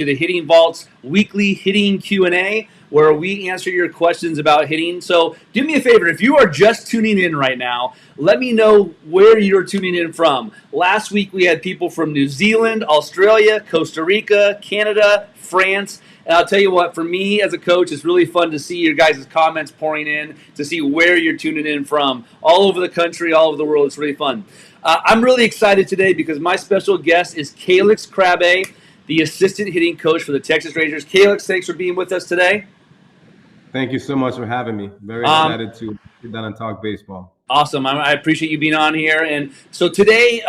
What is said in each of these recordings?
to the Hitting Vault's weekly hitting Q&A, where we answer your questions about hitting. So do me a favor, if you are just tuning in right now, let me know where you're tuning in from. Last week we had people from New Zealand, Australia, Costa Rica, Canada, France. And I'll tell you what, for me as a coach, it's really fun to see your guys' comments pouring in, to see where you're tuning in from. All over the country, all over the world. It's really fun. I'm really excited today because my special guest is Callix Crabbe, the assistant hitting coach for the Texas Rangers. Callix, thanks for being with us today. Thank you so much for having me. Very excited to sit down and talk baseball. Awesome. I appreciate you being on here. And so today,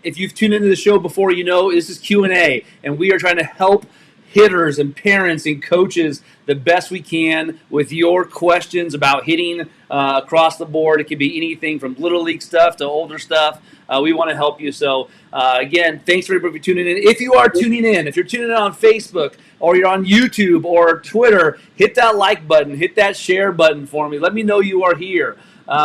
if you've tuned into the show before, you know this is Q&A, and we are trying to help hitters and parents and coaches the best we can with your questions about hitting across the board. It could be anything from little league stuff to older stuff. We want to help you. So again, thanks for everybody for tuning in. If you are tuning in, if you're tuning in on Facebook or you're on YouTube or Twitter, hit that like button, hit that share button for me. Let me know you are here.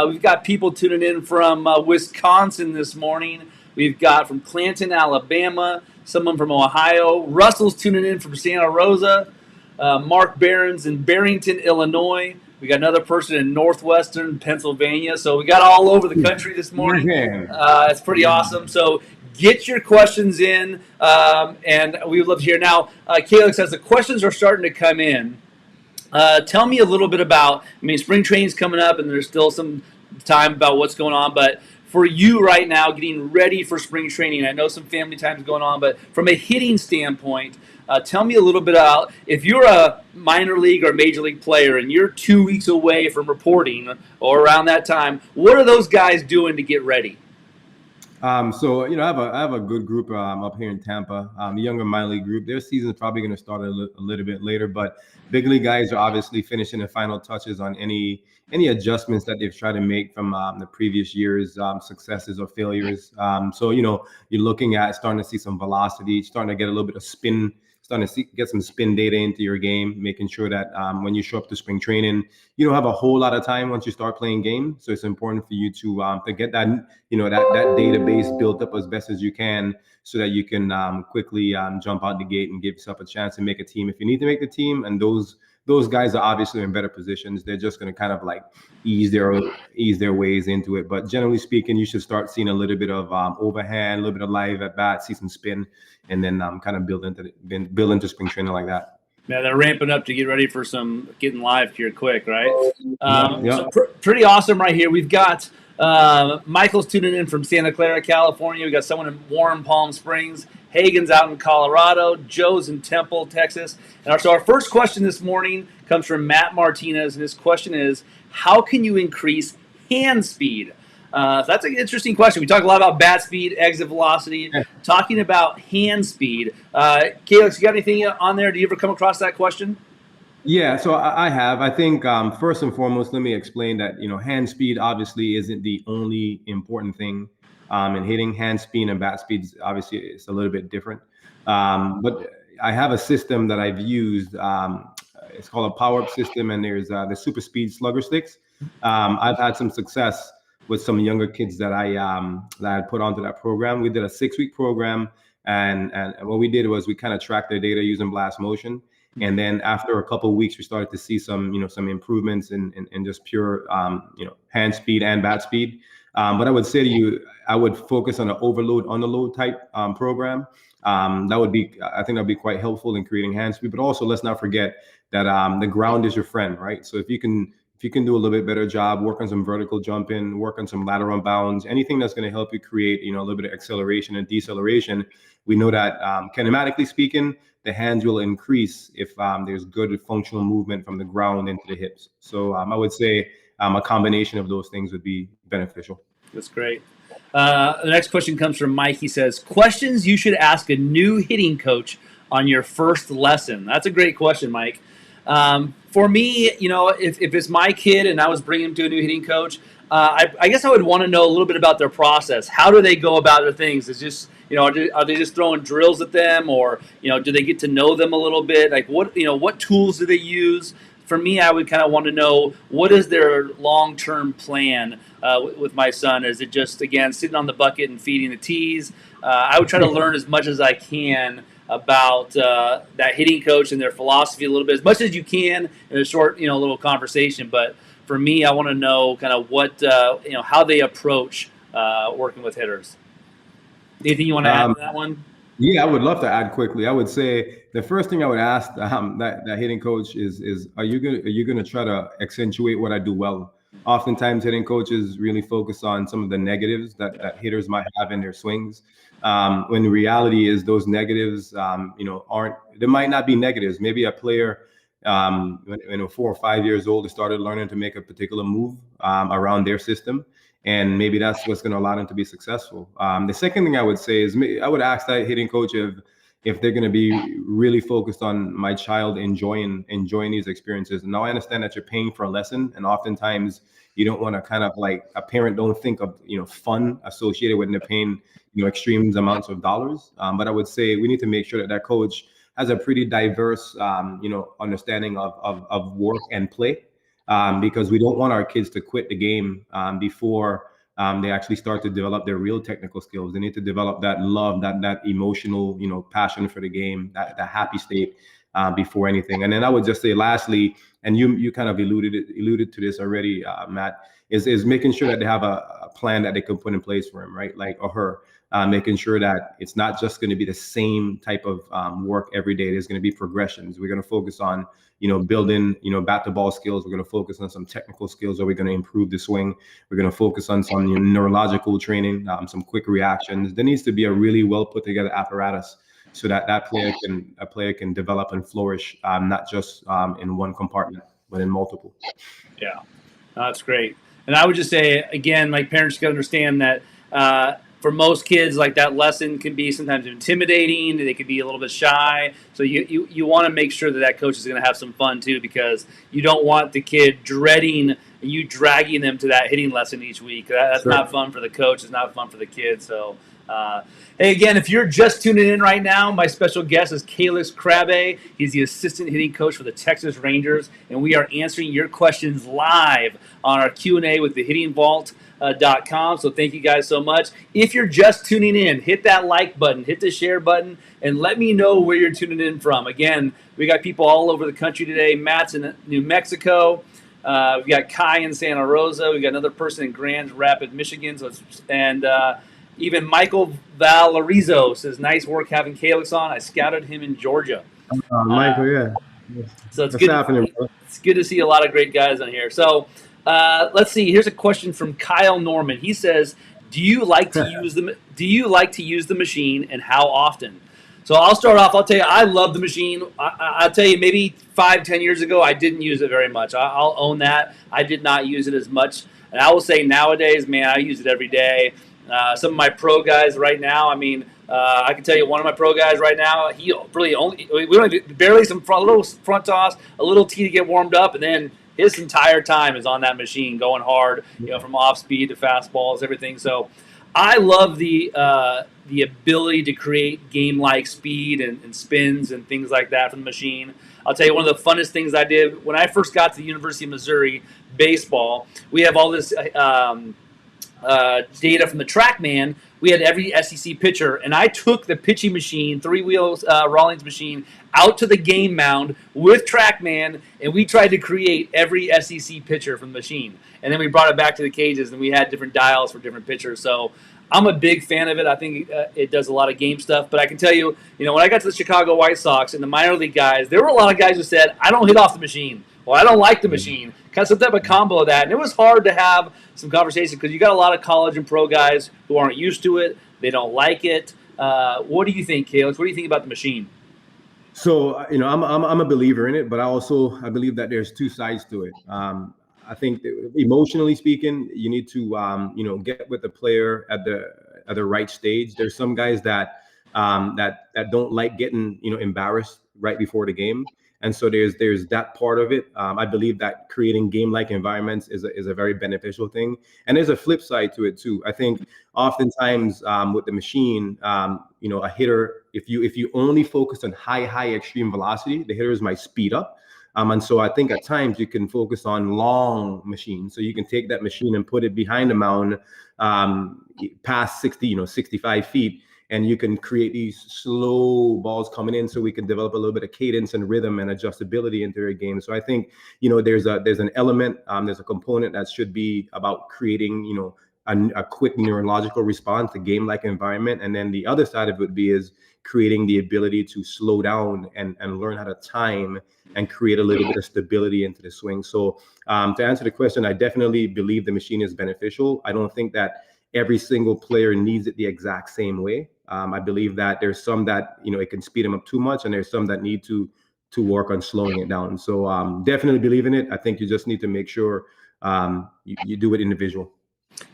We've got people tuning in from Wisconsin this morning. We've got from Clanton, Alabama, someone from Ohio. Russell's tuning in from Santa Rosa. Mark Barron's in Barrington, Illinois. We got another person in northwestern Pennsylvania. So we got all over the country this morning. It's pretty awesome. So get your questions in, and we would love to hear. Now, Callix, as the questions are starting to come in, tell me a little bit about, spring training's coming up, and there's still some time about what's going on, but for you right now, getting ready for spring training, I know some family time's going on, but from a hitting standpoint, tell me a little bit about, if you're a minor league or major league player and you're 2 weeks away from reporting or around that time, what are those guys doing to get ready? So I have a good group up here in Tampa. The younger minor league group, their season's probably going to start a little bit later, but big league guys are obviously finishing the final touches on any adjustments that they've tried to make from the previous year's successes or failures. So you're looking at starting to see some velocity, starting to get a little bit of spin, starting to get some spin data into your game, making sure that when you show up to spring training, you don't have a whole lot of time once you start playing games. So it's important for you to get that that database built up as best as you can, so that you can quickly jump out the gate and give yourself a chance to make a team if you need to make the team. And those guys are obviously in better positions. They're just going to kind of like ease their ways into it. But generally speaking, you should start seeing a little bit of overhand, a little bit of live at bat, see some spin, and then kind of build into spring training like that. Yeah, they're ramping up to get ready for some getting live here quick, right? So pretty awesome right here. We've got Michael's tuning in from Santa Clara, California. We got someone in warm Palm Springs. Hagen's out in Colorado. Joe's in Temple, Texas. And so our first question this morning comes from Matt Martinez, and his question is, how can you increase hand speed? So that's an interesting question. We talk a lot about bat speed, exit velocity, talking about hand speed. Callix, you got anything on there? Do you ever come across that question? Yeah, so I have. I think first and foremost, let me explain that hand speed obviously isn't the only important thing in hitting. Hand speed and bat speed obviously it's a little bit different. But I have a system that I've used. It's called a power-up system, and there's the super speed slugger sticks. I've had some success with some younger kids that I put onto that program. We did a 6-week program, and what we did was we kind of tracked their data using blast motion. And then after a couple of weeks, we started to see some improvements in just pure hand speed and bat speed. But I would say to you, I would focus on an overload underload type program. I think that'd be quite helpful in creating hand speed. But also, let's not forget that the ground is your friend, right? So if you can do a little bit better job, work on some vertical jumping, work on some lateral bounds, anything that's going to help you create a little bit of acceleration and deceleration, we know that kinematically speaking, the hands will increase if there's good functional movement from the ground into the hips. So I would say a combination of those things would be beneficial. That's great. The next question comes from Mike. He says, questions you should ask a new hitting coach on your first lesson. That's a great question, Mike. For me, if it's my kid and I was bringing him to a new hitting coach, I guess I would want to know a little bit about their process. How do they go about their things? Is just, are they just throwing drills at them, or, do they get to know them a little bit? Like what tools do they use? For me, I would kind of want to know, what is their long-term plan with my son? Is it just, again, sitting on the bucket and feeding the tees? I would try to learn as much as I can about that hitting coach and their philosophy a little bit, as much as you can in a short, little conversation. But for me, I want to know kind of what, how they approach working with hitters. Anything you want to add to that one? Yeah, I would love to add quickly. I would say the first thing I would ask that hitting coach is are you gonna try to accentuate what I do well? Oftentimes, hitting coaches really focus on some of the negatives that hitters might have in their swings. When the reality is those negatives, aren't they might not be negatives. Maybe a player when 4 or 5 years old, they started learning to make a particular move around their system, and maybe that's what's going to allow them to be successful. The second thing I would say is I would ask that hitting coach if they're going to be really focused on my child enjoying these experiences. And now I understand that you're paying for a lesson, and oftentimes you don't want to kind of like a parent don't think of fun associated with they're paying extreme amounts of dollars. But I would say we need to make sure that coach has a pretty diverse understanding of work and play. Because we don't want our kids to quit the game before they actually start to develop their real technical skills. They need to develop that love, that emotional, passion for the game, that happy state before anything. And then I would just say, lastly, and you kind of alluded to this already, Matt, is making sure that they have a plan that they can put in place for him, right? Like, or her. Making sure that it's not just going to be the same type of work every day. There's going to be progressions. We're going to focus on, building, bat to ball skills. We're going to focus on some technical skills. Are we going to improve the swing? We're going to focus on some neurological training, some quick reactions. There needs to be a really well put together apparatus so that a player can develop and flourish, not just in one compartment, but in multiple. Yeah, that's great. And I would just say, again, like, parents got to understand that for most kids, like, that lesson can be sometimes intimidating. They could be a little bit shy. So you want to make sure that coach is going to have some fun too, because you don't want the kid dreading you dragging them to that hitting lesson each week. That's not fun for the coach. It's not fun for the kid. So, hey, again, if you're just tuning in right now, my special guest is Callix Crabbe. He's the assistant hitting coach for the Texas Rangers, and we are answering your questions live on our Q&A with the Hitting Vault. .com. So thank you guys so much. If you're just tuning in, hit that like button, hit the share button, and let me know where you're tuning in from. Again, we got people all over the country today. Matt's in New Mexico. We've got Kai in Santa Rosa. We got another person in Grand Rapids, Michigan. And even Michael Valorizo says, "Nice work having Callix on. I scouted him in Georgia." Michael, yeah. So it's good. It's good to see a lot of great guys on here. So. Let's see. Here's a question from Kyle Norman. He says, "Do you like to use the machine, and how often?" So I'll start off. I'll tell you, I love the machine. I'll tell you, maybe 5-10 years ago, I didn't use it very much. I'll own that. I did not use it as much, and I will say nowadays, man, I use it every day. Some of my pro guys right now, I mean, I can tell you one of my pro guys right now, he really barely some little front toss, a little tee to get warmed up, and then his entire time is on that machine, going hard, from off speed to fastballs, everything. So I love the ability to create game-like speed and spins and things like that from the machine. I'll tell you, one of the funnest things I did when I first got to the University of Missouri baseball, we have all this data from the TrackMan. We had every SEC pitcher, and I took the pitching machine, three-wheel Rawlings machine, out to the game mound with TrackMan, and we tried to create every SEC pitcher from the machine. And then we brought it back to the cages, and we had different dials for different pitchers. So I'm a big fan of it. I think it does a lot of game stuff. But I can tell you, when I got to the Chicago White Sox and the minor league guys, there were a lot of guys who said, "I don't hit off the machine," or "I don't like the machine." Kind of some type of combo of that. And it was hard to have some conversation because you got a lot of college and pro guys who aren't used to it. They don't like it. What do you think, Callix? What do you think about the machine? So, I'm a believer in it, but I believe that there's two sides to it. I think emotionally speaking, you need to, get with the player at the right stage. There's some guys that don't like getting, embarrassed right before the game. And so there's that part of it. I believe that creating game-like environments is a very beneficial thing. And there's a flip side to it too. I think oftentimes with the machine, a hitter, if you only focus on high extreme velocity, the hitters might speed up. And so I think at times you can focus on long machines. So you can take that machine and put it behind the mound past 60, 65 feet. and you can create these slow balls coming in, so we can develop a little bit of cadence and rhythm and adjustability into your game. So I think, there's an element, there's a component that should be about creating, a quick neurological response to game-like environment. And then the other side of it is creating the ability to slow down and learn how to time and create a little bit of stability into the swing. So to answer the question, I definitely believe the machine is beneficial. I don't think that every single player needs it the exact same way. I believe that there's some that, it can speed them up too much, and there's some that need to work on slowing it down. So definitely believe in it. I think you just need to make sure you do it individual.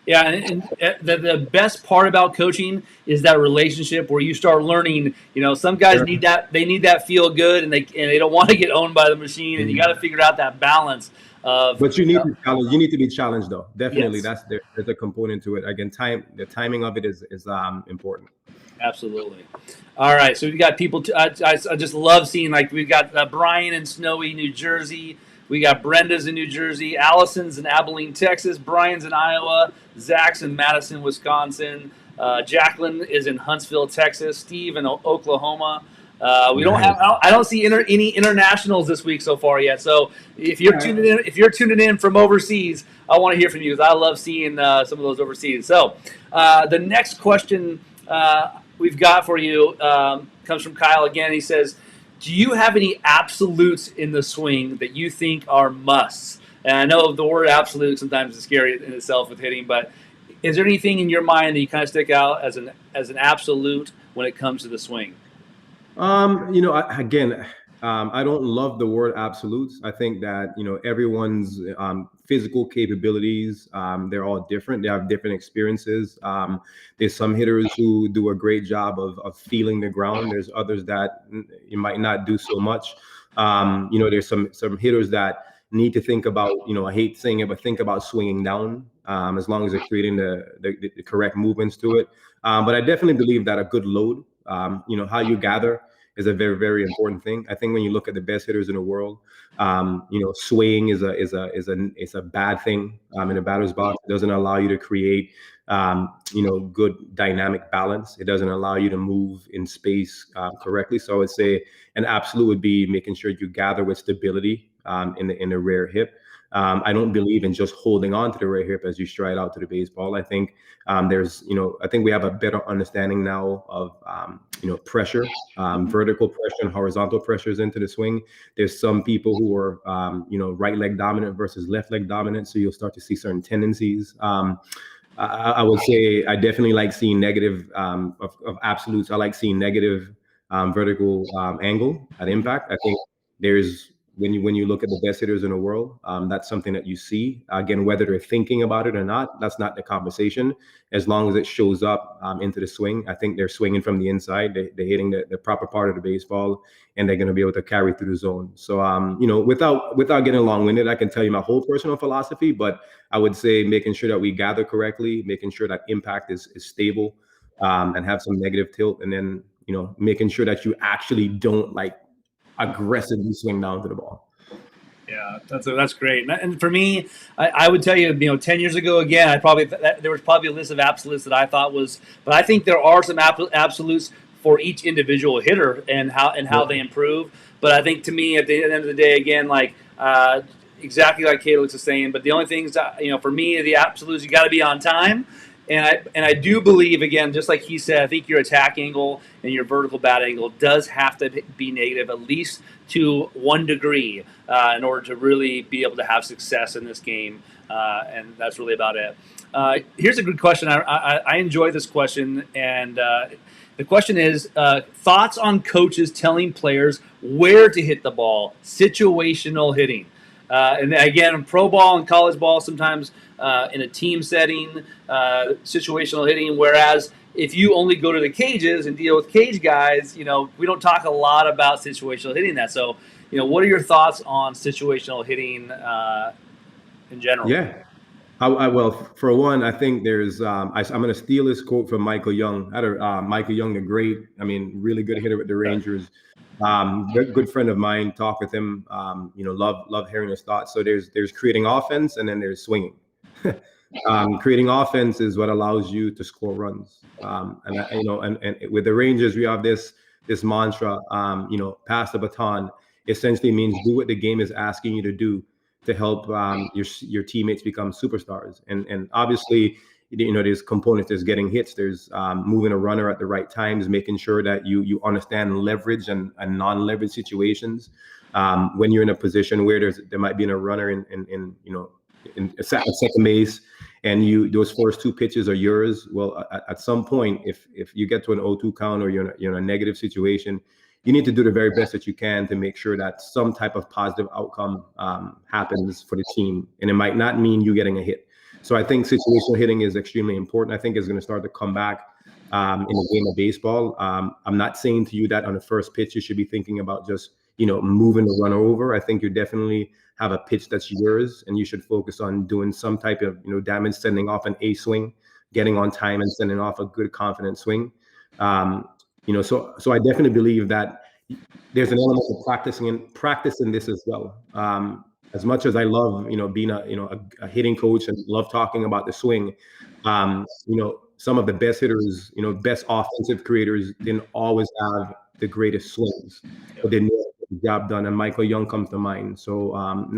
Yeah, and the best part about coaching is that relationship where you start learning. Some guys need that; they need that feel good, and they don't want to get owned by the machine. And you got to figure out that balance of. But you need to challenge. You need to be challenged, though. Definitely, Yes. there's a component to it. Again, the timing of it is important. Absolutely. All right, so we got people. I just love seeing, like, we've got Brian in Snowy, New Jersey. We got Brenda's in New Jersey, Allison's in Abilene, Texas, Brian's in Iowa, Zach's in Madison, Wisconsin, Jacqueline is in Huntsville, Texas, Steve in Oklahoma. We don't have. I don't see any internationals this week so far yet. So if you're tuning in from overseas, I want to hear from you, because I love seeing some of those overseas. So the next question we've got for you comes from Kyle again. He says, do you have any absolutes in the swing that you think are musts? And I know the word absolute sometimes is scary in itself with hitting, but is there anything in your mind that you kind of stick out as an absolute when it comes to the swing? I don't love the word absolutes. I think that, everyone's physical capabilities, they're all different. They have different experiences. There's some hitters who do a great job of feeling the ground. There's others that you might not do so much. There's some hitters that need to think about, I hate saying it, but think about swinging down, as long as they're creating the correct movements to it. But I definitely believe that a good load, how you gather, is a very, very important thing. I think when you look at the best hitters in the world, swaying is a bad thing in a batter's box. It doesn't allow you to create, good dynamic balance. It doesn't allow you to move in space correctly. So I would say an absolute would be making sure you gather with stability in the rear hip. I don't believe in just holding on to the rear hip as you stride out to the baseball. I think I think we have a better understanding now of, pressure, vertical pressure and horizontal pressures into the swing. There's some people who are, right leg dominant versus left leg dominant. So you'll start to see certain tendencies. I would say I definitely like seeing negative of absolutes. I like seeing negative vertical angle at impact. I think there's, when you look at the best hitters in the world, that's something that you see. Again, whether they're thinking about it or not, that's not the conversation. As long as it shows up into the swing, I think they're swinging from the inside. They're hitting the proper part of the baseball, and they're going to be able to carry through the zone. So, without getting long-winded, I can tell you my whole personal philosophy, but I would say making sure that we gather correctly, making sure that impact is stable, and have some negative tilt, and then, making sure that you actually don't aggressively swing down to the ball. Yeah, that's great. And for me, I would tell you, 10 years ago, again, there was probably a list of absolutes that I thought was, but I think there are some absolutes for each individual hitter and how they improve. But I think, to me, at the end of the day, again, exactly like Callix is saying, but the only things, for me, the absolutes, you got to be on time. And I do believe, again, just like he said, I think your attack angle and your vertical bat angle does have to be negative, at least to 1 degree, in order to really be able to have success in this game. And that's really about it. Here's a good question. I enjoy this question. And the question is, thoughts on coaches telling players where to hit the ball, situational hitting. And again, in pro ball and college ball, sometimes in a team setting, situational hitting. Whereas if you only go to the cages and deal with cage guys, we don't talk a lot about situational hitting that. So, what are your thoughts on situational hitting in general? Yeah. Well, for one, I think there's, I'm going to steal this quote from Michael Young. Michael Young, the great, really good hitter with the Rangers. Good friend of mine, talk with him, love hearing his thoughts. So there's creating offense, and then there's swinging. Creating offense is what allows you to score runs. And with the Rangers, we have this mantra, pass the baton. Essentially means do what the game is asking you to do to help your teammates become superstars. And obviously, there's components. There's getting hits. There's moving a runner at the right times, making sure that you understand leverage and non-leverage situations. When you're in a position where there might be a runner in a second base, and those first two pitches are yours. Well, at some point, if you get to an 0-2 count, or you're in a negative situation, you need to do the very best that you can to make sure that some type of positive outcome happens for the team. And it might not mean you getting a hit. So I think situational hitting is extremely important. I think it's going to start to come back in the game of baseball. I'm not saying to you that on the first pitch you should be thinking about just moving the runner over. I think you definitely have a pitch that's yours, and you should focus on doing some type of damage, sending off an A swing, getting on time, and sending off a good confident swing. So I definitely believe that there's an element of practicing this as well. As much as I love being a hitting coach and love talking about the swing, some of the best hitters, best offensive creators didn't always have the greatest swings, but they knew the job done. And Michael Young comes to mind. So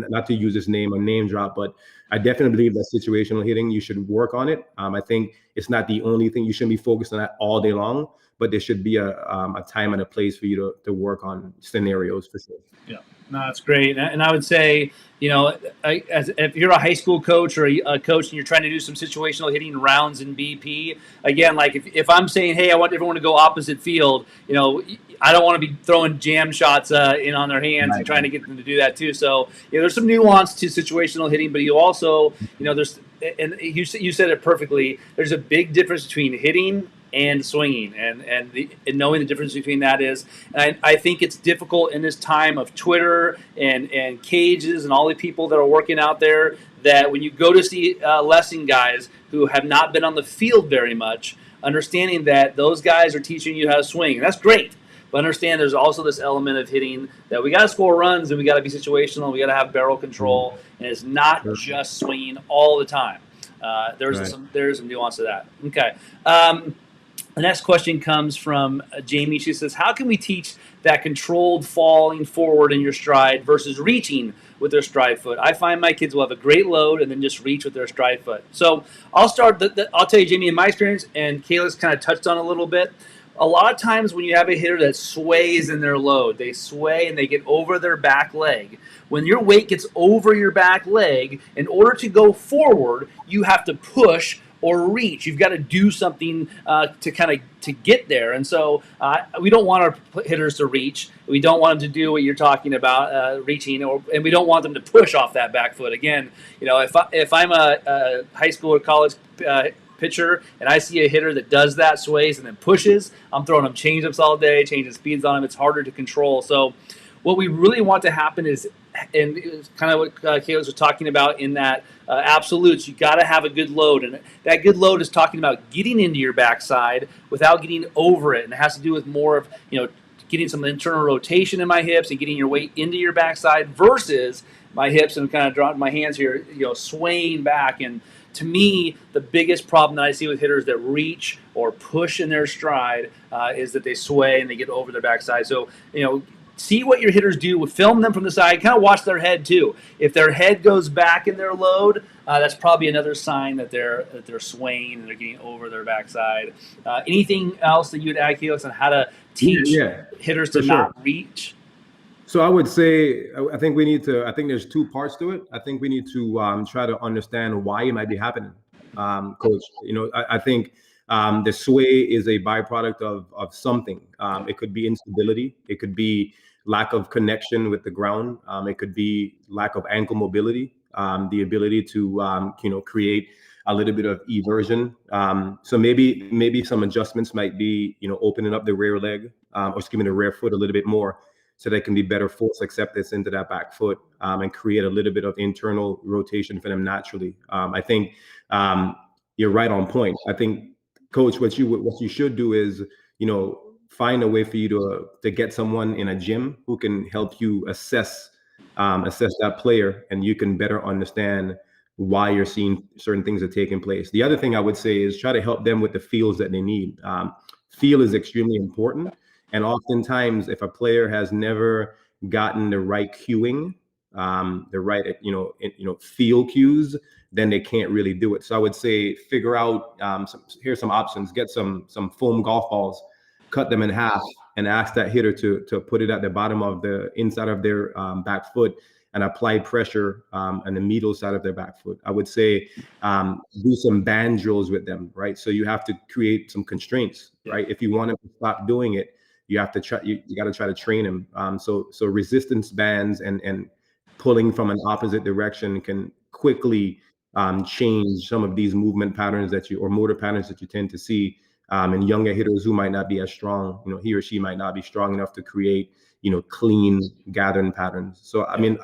not to use his name or name drop, but I definitely believe that situational hitting, you should work on it. I think it's not the only thing. You shouldn't be focused on that all day long, but there should be a time and a place for you to work on scenarios for sure. Yeah. No, that's great. And I would say, if you're a high school coach or a coach and you're trying to do some situational hitting rounds in BP, again, like if I'm saying, hey, I want everyone to go opposite field, I don't want to be throwing jam shots in on their hands and trying to get them to do that too. So there's some nuance to situational hitting, but you also, there's, and you said it perfectly. There's a big difference between hitting and swinging, and knowing the difference between that is, and I think it's difficult in this time of Twitter and cages and all the people that are working out there, that when you go to see lesson guys who have not been on the field very much, understanding that those guys are teaching you how to swing, and that's great. But understand there's also this element of hitting, that we got to score runs and we got to be situational, we got to have barrel control, and it's not just swinging all the time. There's some nuance to that. Okay. The next question comes from Jamie. She says, how can we teach that controlled falling forward in your stride versus reaching with their stride foot? I find my kids will have a great load and then just reach with their stride foot. So I'll start. I'll tell you, Jamie, in my experience, and Callix kind of touched on it a little bit, a lot of times when you have a hitter that sways in their load, they sway and they get over their back leg. When your weight gets over your back leg, in order to go forward, you have to push or reach. You've got to do something to get there. And so we don't want our hitters to reach. We don't want them to do what you're talking about, reaching, and we don't want them to push off that back foot. Again, if I'm a high school or college pitcher and I see a hitter that does that, sways and then pushes, I'm throwing them changeups all day, changing speeds on them. It's harder to control. So what we really want to happen is, and it's kind of what Callix was talking about in that absolutes, you got to have a good load. And that good load is talking about getting into your backside without getting over it. And it has to do with more of, getting some internal rotation in my hips and getting your weight into your backside versus my hips, and kind of dropping my hands here, swaying back. And to me, the biggest problem that I see with hitters that reach or push in their stride is that they sway and they get over their backside. So, see what your hitters do. Film them from the side. Kind of watch their head too. If their head goes back in their load, that's probably another sign that they're swaying and they're getting over their backside. Anything else that you would add, Callix, on how to teach hitters to not reach? So I would say, I think there's two parts to it. I think we need to try to understand why it might be happening, Coach. I think the sway is a byproduct of something. It could be instability. It could be lack of connection with the ground. It could be lack of ankle mobility, the ability to create a little bit of eversion. So maybe some adjustments might be opening up the rear leg or skimming the rear foot a little bit more, so they can be better force acceptance into that back foot and create a little bit of internal rotation for them naturally. I think you're right on point. I think, Coach, what you should do is find a way for you to get someone in a gym who can help you assess that player, and you can better understand why you're seeing certain things are taking place. The other thing I would say is try to help them with the feels that they need. Feel is extremely important. And oftentimes, if a player has never gotten the right cueing, the right feel cues, then they can't really do it. So I would say figure out here's some options. Get some foam golf balls, cut them in half, and ask that hitter to put it at the bottom of the inside of their back foot and apply pressure on the middle side of their back foot. I would say do some band drills with them, right? So you have to create some constraints, right? If you want them to stop doing it, you have to try. You got to try to train them. So resistance bands and pulling from an opposite direction can quickly change some of these movement patterns or motor patterns that you tend to see in younger hitters who might not be as strong. He or she might not be strong enough to create clean gathering patterns. So I mean,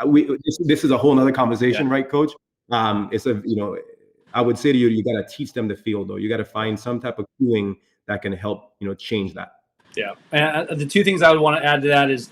this is a whole nother conversation, right, Coach? I would say to you, you got to teach them the feel, though. You got to find some type of cueing that can help change that. Yeah, and the two things I would want to add to that is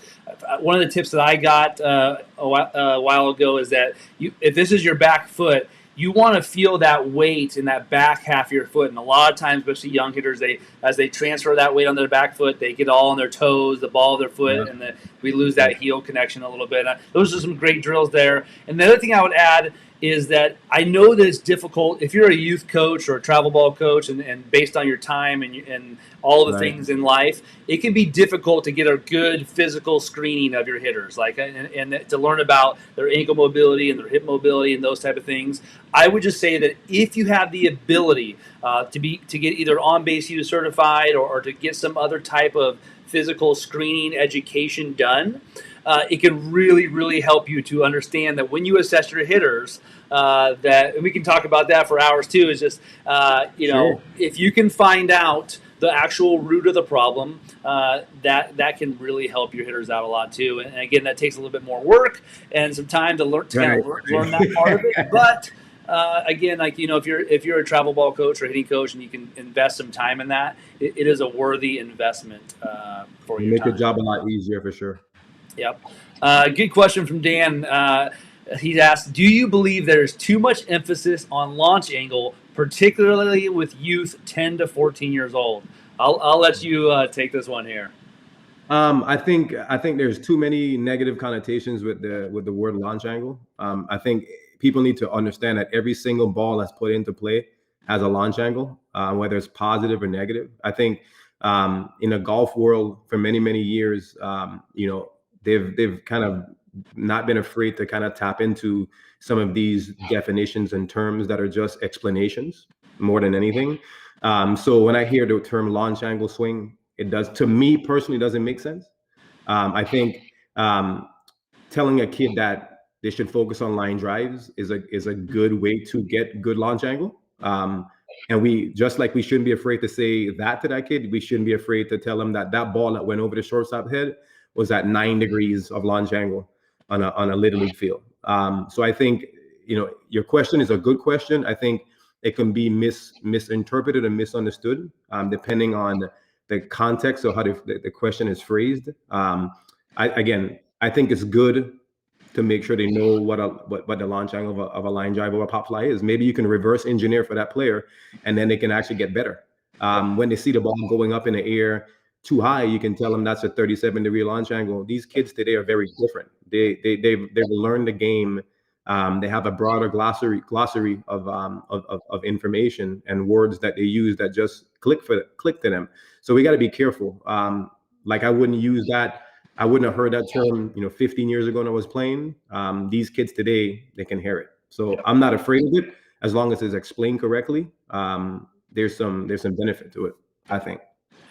one of the tips that I got a while ago is that if this is your back foot, you want to feel that weight in that back half of your foot. And a lot of times, especially young hitters, as they transfer that weight on their back foot, they get all on their toes, the ball of their foot, and we lose that heel connection a little bit. Those are some great drills there. And the other thing I would add is that I know that it's difficult if you're a youth coach or a travel ball coach, and based on your time and all the things in life, it can be difficult to get a good physical screening of your hitters, and to learn about their ankle mobility and their hip mobility and those type of things. I would just say that if you have the ability to get either on base U certified or to get some other type of physical screening education done, it can really, really help you to understand that when you assess your hitters, and we can talk about that for hours too, is just, if you can find out the actual root of the problem, that can really help your hitters out a lot too. And again, that takes a little bit more work and some time to learn that part of it. But again, if you're a travel ball coach or hitting coach and you can invest some time in that, it is a worthy investment for you. Make your job a lot easier for sure. Yep. Good question from Dan. He's asked, do you believe there's too much emphasis on launch angle, particularly with youth 10 to 14 years old? I'll let you take this one here. I think there's too many negative connotations with the word launch angle. I think people need to understand that every single ball that's put into play has a launch angle, whether it's positive or negative. I think in the golf world for many, many years, they've kind of not been afraid to kind of tap into some of these definitions and terms that are just explanations more than anything. So when I hear the term launch angle swing, it does, to me personally, doesn't make sense. I think telling a kid that they should focus on line drives is a good way to get good launch angle. And we shouldn't be afraid to say that to that kid. We shouldn't be afraid to tell them that ball that went over the shortstop head was at 9 degrees of launch angle on a Little League field. So I think, your question is a good question. I think it can be misinterpreted and misunderstood depending on the context of how the question is phrased. I think it's good to make sure they know what the launch angle of a line drive or a pop fly is. Maybe you can reverse engineer for that player, and then they can actually get better. When they see the ball going up in the air too high, you can tell them that's a 37-degree launch angle. These kids today are very different. They've learned the game. They have a broader glossary of information and words that they use that just click to them. So we got to be careful. I wouldn't use that. I wouldn't have heard that term, 15 years ago when I was playing. These kids today, they can hear it. So I'm not afraid of it as long as it's explained correctly. There's some benefit to it, I think.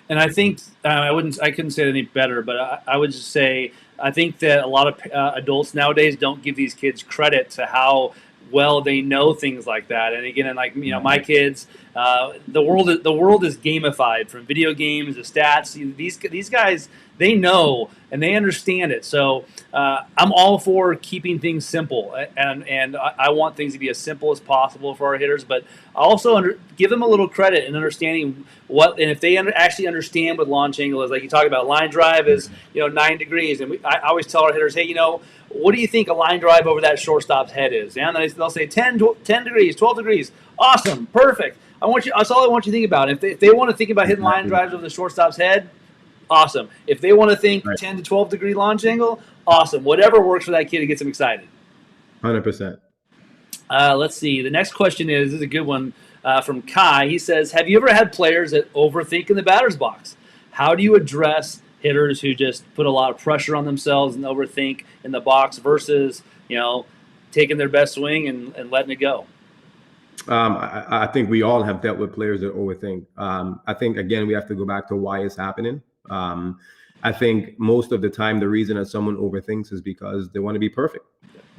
And I think I couldn't say it any better, but I would just say I think that a lot of adults nowadays don't give these kids credit to how well they know things like that. And again, my kids, The world is gamified, from video games to stats. These guys, they know and they understand it. So I'm all for keeping things simple, and I want things to be as simple as possible for our hitters. But I also give them a little credit in understanding what, and if they actually understand what launch angle is, like you talk about, line drive is 9 degrees, and I always tell our hitters, hey, what do you think a line drive over that shortstop's head is? And they'll say 10 degrees, 12 degrees. Awesome, perfect. That's all I want you to think about. If they want to think about hitting line drives over the shortstop's head, awesome. If they want to think 10 to 12 degree launch angle, awesome. Whatever works for that kid to get them excited. 100%. Let's see. The next question this is a good one from Kai. He says, have you ever had players that overthink in the batter's box? How do you address hitters who just put a lot of pressure on themselves and overthink in the box versus, taking their best swing and letting it go? I think we all have dealt with players that overthink. I think, again, we have to go back to why it's happening. I think most of the time the reason that someone overthinks is because they want to be perfect.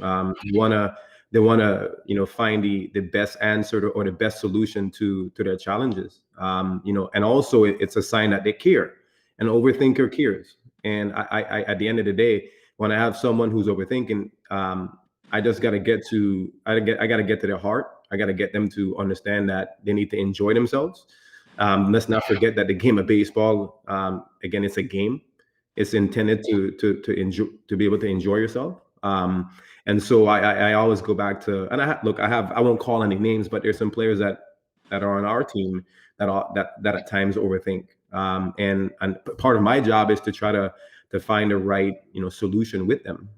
They want to find the best answer or the best solution to their challenges. And also it's a sign that they care. An overthinker cares. And I at the end of the day, when I have someone who's overthinking, I just got to get to their heart. I got to get them to understand that they need to enjoy themselves. Let's not forget that the game of baseball, again, it's a game. It's intended to enjoy, to be able to enjoy yourself. And so I always go back to, and I won't call any names, but there's some players that are on our team that at times overthink. And part of my job is to try to find the right solution with them.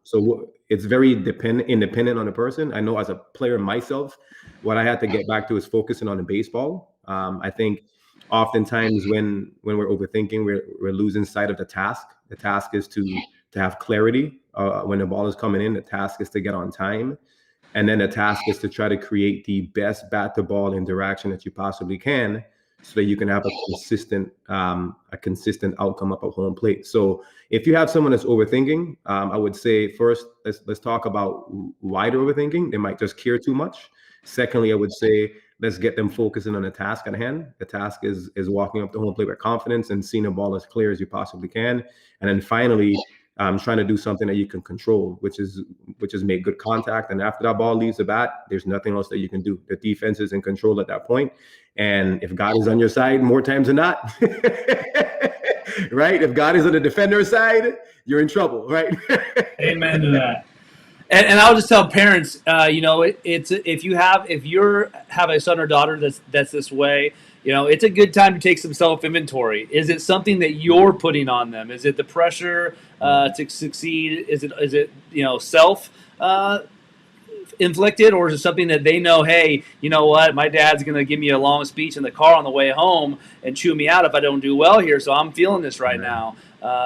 So it's very independent on the person. I know as a player myself, what I had to get back to is focusing on the baseball. I think oftentimes when we're overthinking, we're losing sight of the task. The task is to have clarity when the ball is coming in. The task is to get on time. And then the task is to try to create the best bat to ball interaction that you possibly can, so that you can have a consistent outcome up at home plate. So if you have someone that's overthinking, I would say first, let's talk about why they're overthinking. They might just care too much. Secondly, I would say let's get them focusing on the task at hand. The task is walking up the home plate with confidence and seeing the ball as clear as you possibly can. And then finally, trying to do something that you can control, which is make good contact. And after that ball leaves the bat, there's nothing else that you can do. The defense is in control at that point. And if God is on your side, more times than not, right? If God is on the defender's side, you're in trouble, right? Amen to that. And I'll just tell parents, if you have a son or daughter that's this way, it's a good time to take some self-inventory. Is it something that you're putting on them? Is it the pressure to succeed? Is it self inflicted, or is it something that they know, hey, you know what, my dad's going to give me a long speech in the car on the way home and chew me out if I don't do well here, so I'm feeling this right now.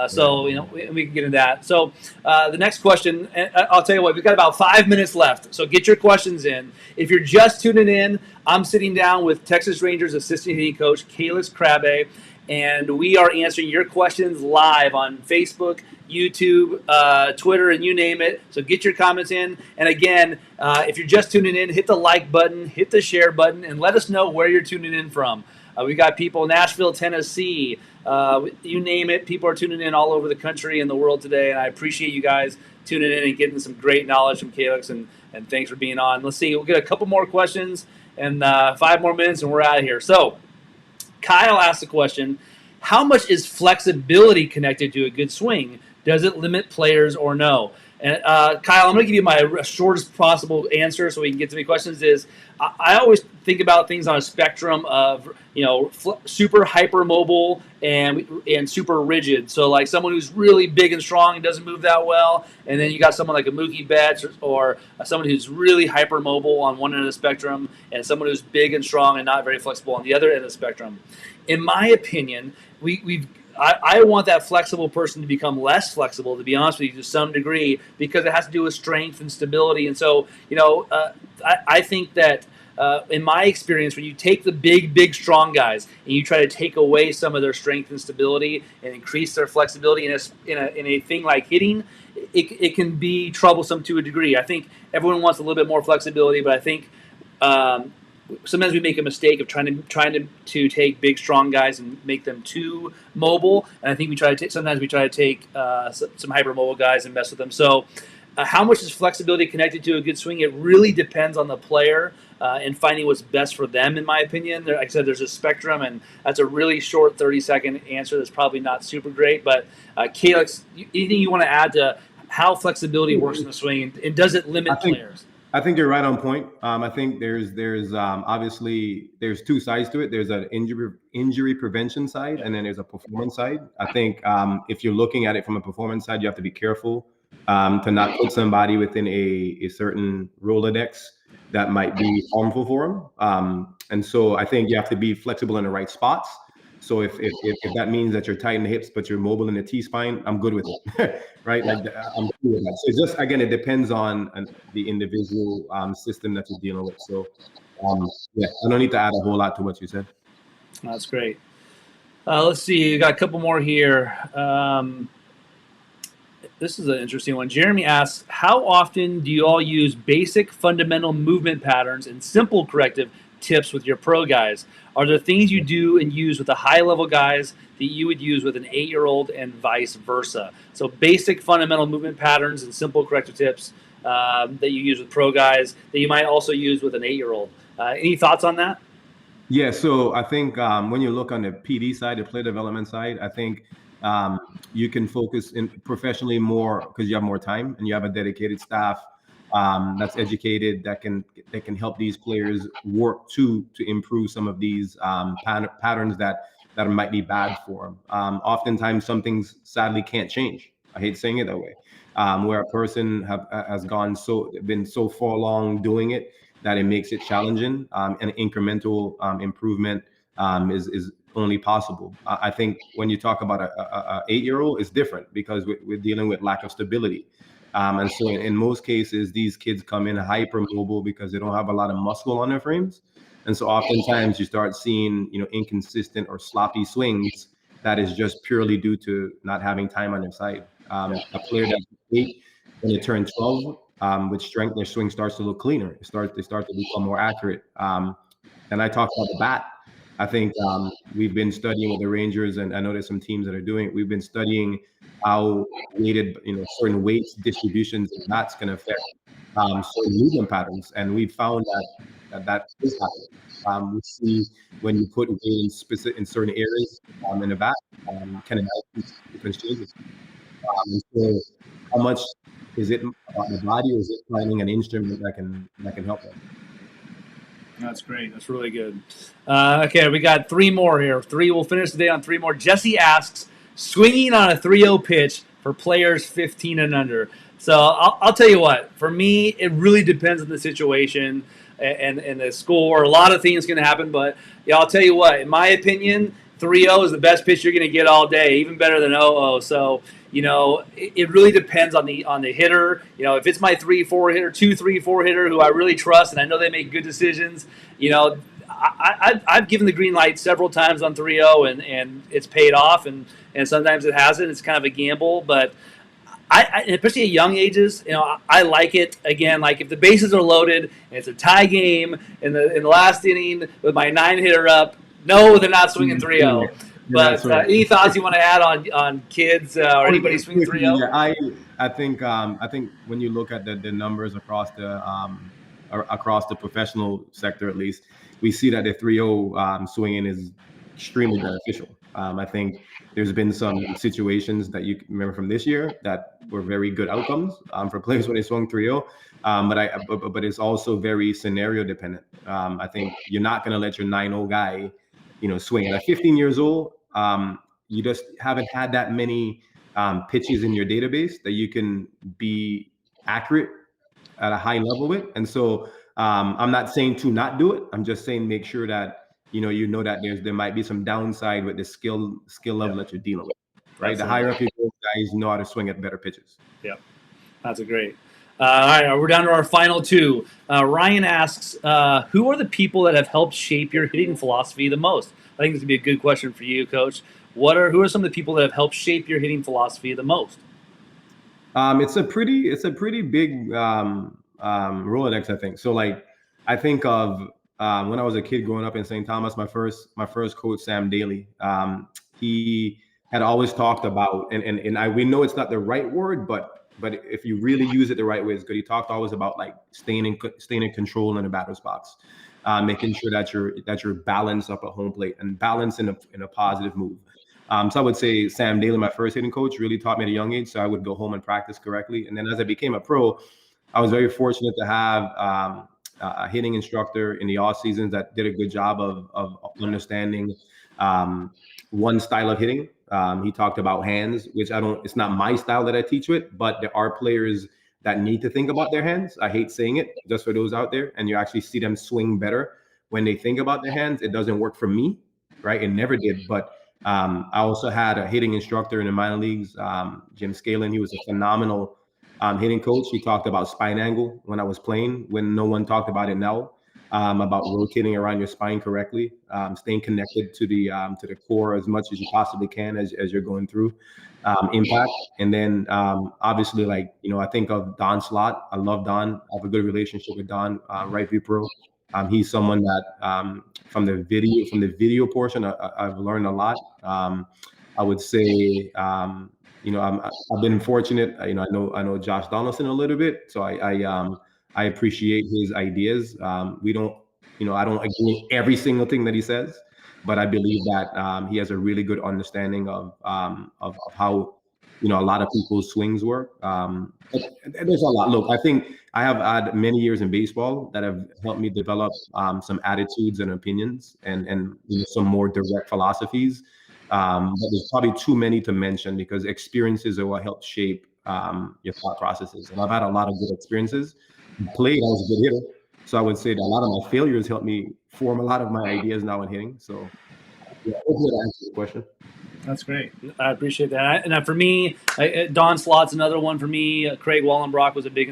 So we can get into that. So the next question, and I'll tell you what, we've got about 5 minutes left, so get your questions in. If you're just tuning in, I'm sitting down with Texas Rangers assistant hitting coach Callix Crabbe, and we are answering your questions live on Facebook, YouTube, Twitter, and you name it. So get your comments in. And again, if you're just tuning in, hit the like button, hit the share button, and let us know where you're tuning in from. We got people in Nashville, Tennessee, you name it. People are tuning in all over the country and the world today, and I appreciate you guys tuning in and getting some great knowledge from Callix, and thanks for being on. Let's see, we'll get a couple more questions and 5 more minutes, and we're out of here. So Kyle asked the question, how much is flexibility connected to a good swing? Does it limit players or no? And Kyle, I'm going to give you my shortest possible answer so we can get to the questions. I always think about things on a spectrum of, super hypermobile and super rigid. So like someone who's really big and strong and doesn't move that well, and then you got someone like a Mookie Betts or someone who's really hypermobile on one end of the spectrum, and someone who's big and strong and not very flexible on the other end of the spectrum. In my opinion, I want that flexible person to become less flexible, to be honest with you, to some degree, because it has to do with strength and stability. And so, I think that in my experience, when you take the big, strong guys and you try to take away some of their strength and stability and increase their flexibility in a thing like hitting, it can be troublesome to a degree. I think everyone wants a little bit more flexibility, but I think sometimes we make a mistake of trying to take big strong guys and make them too mobile, and I think sometimes we try to take some hypermobile guys and mess with them. So how much is flexibility connected to a good swing? It really depends on the player and finding what's best for them, in my opinion. Like I said, there's a spectrum, and that's a really short 30-second answer that's probably not super great. But Callix, anything you want to add to how flexibility works in the swing, and does it limit players? I think you're right on point. I think there's obviously there's two sides to it. There's an injury prevention side, and then there's a performance side. I think if you're looking at it from a performance side, you have to be careful to not put somebody within a certain Rolodex that might be harmful for them. And so I think you have to be flexible in the right spots. So if that means that you're tight in the hips but you're mobile in the T-spine, I'm good with it, right? Like I'm cool with that. So it's just, again, it depends on the individual system that you're dealing with. So yeah, I don't need to add a whole lot to what you said. That's great. Let's see, we got a couple more here. This is an interesting one. Jeremy asks, how often do you all use basic fundamental movement patterns and simple corrective tips with your pro guys? Are there things you do and use with the high-level guys that you would use with an 8-year-old and vice versa? So basic fundamental movement patterns and simple corrective tips that you use with pro guys that you might also use with an 8-year-old. Any thoughts on that? Yeah, so I think when you look on the PD side, the player development side, I think you can focus in professionally more because you have more time and you have a dedicated staff that's educated that can help these players work to improve some of these patterns that might be bad for them. Oftentimes, some things sadly can't change. I hate saying it that way. Where a person has been so far along doing it that it makes it challenging, and incremental improvement is only possible. I think when you talk about a 8-year-old, it's different because we're dealing with lack of stability. And so in most cases, these kids come in hypermobile because they don't have a lot of muscle on their frames. And so oftentimes you start seeing, inconsistent or sloppy swings that is just purely due to not having time on their side. A player that's 8, when they turn 12, with strength, their swing starts to look cleaner. They start to become more accurate. And I talked about the bat. I think we've been studying with the Rangers, and I know there's some teams that are doing it. We've been studying how weighted, certain weights distributions and bats can affect certain movement patterns, and we found that is happening. We see when you put weight in certain areas in the bat, can it help different changes. And so, how much is it about the body, or is it finding an instrument that can help them? That's great. That's really good. Okay, we got 3 more here. We'll finish the day on 3 more. Jesse asks, swinging on a 3-0 pitch for players 15 and under. So I'll tell you what. For me, it really depends on the situation and the score. A lot of things can happen, but I'll tell you what. In my opinion, 3-0 is the best pitch you're going to get all day, even better than 0-0. So it really depends on the hitter. If it's my 3-4 hitter, 2-3-4 hitter who I really trust and I know they make good decisions, I've given the green light several times on 3-0 and it's paid off, and sometimes it hasn't. It's kind of a gamble, but especially at young ages, I like it. Again, like if the bases are loaded and it's a tie game in the last inning with my 9-hitter up, no, they're not swinging 3-0. But any thoughts you want to add on kids or anybody swinging 3-0? Yeah, I think when you look at the numbers across the professional sector, at least, we see that the 3-0 swinging is extremely beneficial. I think there's been some situations that you remember from this year that were very good outcomes for players when they swung 3-0. But it's also very scenario dependent. I think you're not going to let your 9-0 guy swing. At 15 years old, you just haven't had that many pitches in your database that you can be accurate at a high level with. And so I'm not saying to not do it. I'm just saying make sure that that there might be some downside with the skill level that you're dealing with. Right, the higher up you go, guys know how to swing at better pitches. Yeah, that's a great. All right, we're down to our final 2. Ryan asks, who are the people that have helped shape your hitting philosophy the most? I think this would be a good question for you, Coach. Who are some of the people that have helped shape your hitting philosophy the most? It's a pretty big Rolodex, I think. So, like, I think of when I was a kid growing up in St. Thomas, my first coach, Sam Daly, he had always talked about, we know it's not the right word, but if you really use it the right way, it's good. He talked always about like staying in control in the batter's box, making sure that you're balanced up at home plate and balanced in a positive move. So I would say Sam Daly, my first hitting coach, really taught me at a young age. So I would go home and practice correctly. And then as I became a pro, I was very fortunate to have a hitting instructor in the off seasons that did a good job of understanding one style of hitting. He talked about hands, which it's not my style that I teach with, but there are players that need to think about their hands. I hate saying it, just for those out there, and you actually see them swing better when they think about their hands. It doesn't work for me, right? It never did. But I also had a hitting instructor in the minor leagues, Jim Scalen. He was a phenomenal hitting coach. He talked about spine angle when I was playing, when no one talked about it now, about rotating around your spine correctly, staying connected to the core as much as you possibly can as you're going through impact. And then obviously, like, I think of Don Slott. I love Don. I have a good relationship with Don, right view pro. He's someone that from the video portion, I've learned a lot. I would say, I've been fortunate. I know Josh Donaldson a little bit, so I appreciate his ideas. We don't, I don't agree with every single thing that he says, but I believe that he has a really good understanding of how a lot of people's swings work. There's a lot. Look, I think I have had many years in baseball that have helped me develop some attitudes and opinions and some more direct philosophies. But there's probably too many to mention because experiences are what help shape your thought processes. And I've had a lot of good experiences. Played, I was a good hitter. So I would say that a lot of my failures helped me form a lot of my ideas now in hitting. So yeah, hopefully that answers the question. That's great. I appreciate that. And for me, Don Slott's another one for me. Craig Wallenbrock was a big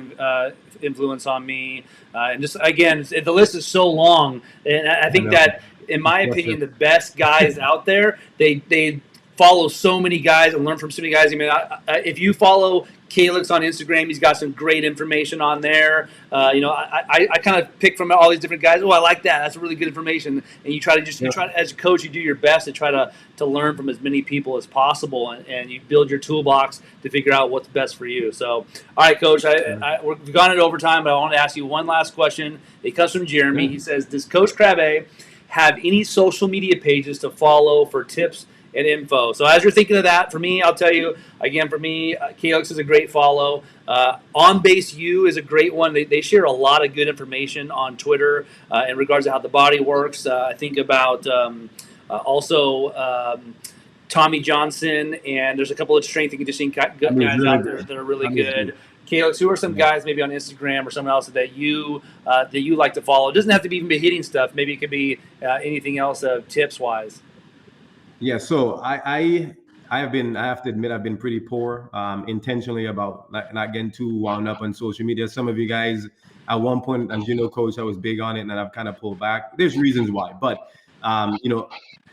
influence on me. And just, again, the list is so long. And I think that, in my opinion, the best guys out there, they follow so many guys and learn from so many guys. I mean, if you follow Callix on Instagram, he's got some great information on there. I kind of pick from all these different guys. Oh, I like that. That's really good information. And you try to as a coach, you do your best to try to learn from as many people as possible, and you build your toolbox to figure out what's best for you. So, all right, Coach, we've gone into overtime, but I want to ask you one last question. It comes from Jeremy. He says, does Coach Crabbe have any social media pages to follow for tips and info? So as you're thinking of that, for me, I'll tell you, again, for me, Callix is a great follow. On Base U is a great one. They share a lot of good information on Twitter in regards to how the body works. I think about also Tommy Johnson, and there's a couple of strength and conditioning guys out there that are really good. Callix, who are some guys maybe on Instagram or someone else that you like to follow? It doesn't have to be even be hitting stuff. Maybe it could be anything else tips wise. Yeah, so I have to admit I've been pretty poor intentionally about not getting too wound up on social media. Some of you guys at one point, as you know, Coach, I was big on it and then I've kind of pulled back. There's reasons why, but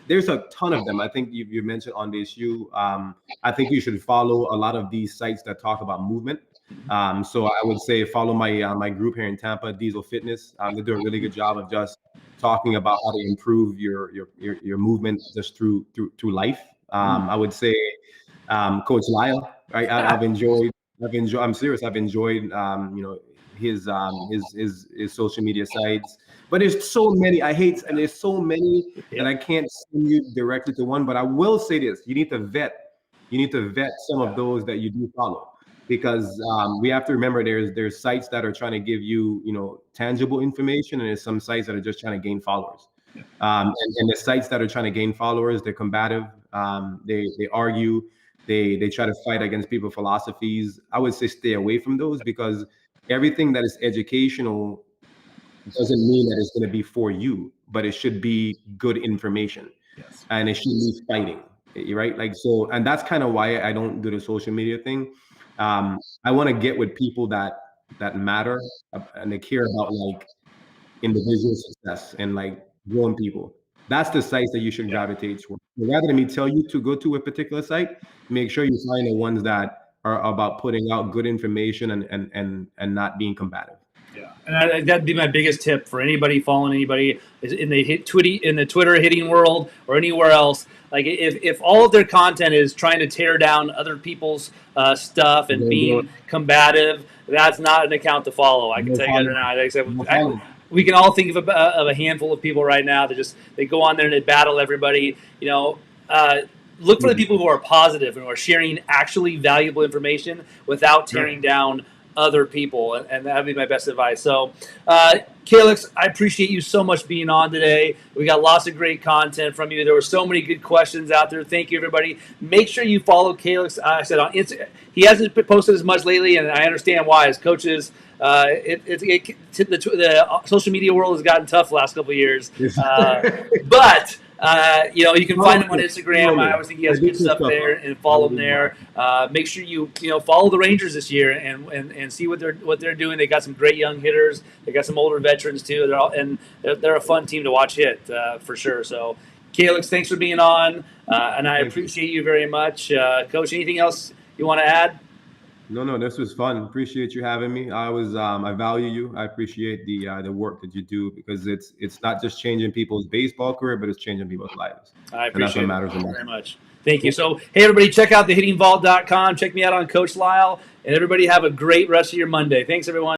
there's a ton of them. I think you mentioned on the issue. I think you should follow a lot of these sites that talk about movement. So I would say follow my group here in Tampa, Diesel Fitness. They do a really good job of just talking about how to improve your movement just through life. I would say Coach Lisle. Right? I've enjoyed. I'm serious. I've enjoyed his social media sites. But there's so many and there's so many that I can't send you directly to one. But I will say this: you need to vet some of those that you do follow. Because we have to remember there's sites that are trying to give you tangible information, and there's some sites that are just trying to gain followers. And the sites that are trying to gain followers, they're combative. They argue. They try to fight against people's philosophies. I would say stay away from those because everything that is educational doesn't mean that it's going to be for you, but it should be good information. Yes. And it should be fighting, right? Like so, and that's kind of why I don't do the social media thing. I want to get with people that matter and they care about like individual success and like growing people. That's the sites that you should gravitate toward. Rather than me tell you to go to a particular site, make sure you find the ones that are about putting out good information and not being combative. Yeah, And that'd be my biggest tip for anybody following anybody is in the Twitter hitting world or anywhere else. Like if all of their content is trying to tear down other people's stuff and being combative, that's not an account to follow. I can tell you that right now. We can all think of a handful of people right now that they go on there and they battle everybody. Look for the people who are positive and who are sharing actually valuable information without tearing down other people, and that would be my best advice. So, Callix, I appreciate you so much being on today. We got lots of great content from you. There were so many good questions out there. Thank you, everybody. Make sure you follow Callix. I said on Instagram. He hasn't posted as much lately, and I understand why. As coaches, the social media world has gotten tough the last couple of years, but. You can find him on Instagram. I always think he has good stuff there, and follow him there. Make sure you follow the Rangers this year and see what they're doing. They got some great young hitters. They got some older veterans too. They're a fun team to watch hit for sure. So, Callix, thanks for being on, and I appreciate you very much, Coach. Anything else you want to add? No, this was fun. Appreciate you having me. I value you. I appreciate the work that you do, because it's not just changing people's baseball career, but it's changing people's lives. I appreciate it very much. Thank you. So, hey, everybody, check out thehittingvault.com. Check me out on Coach Lisle, and everybody have a great rest of your Monday. Thanks, everyone.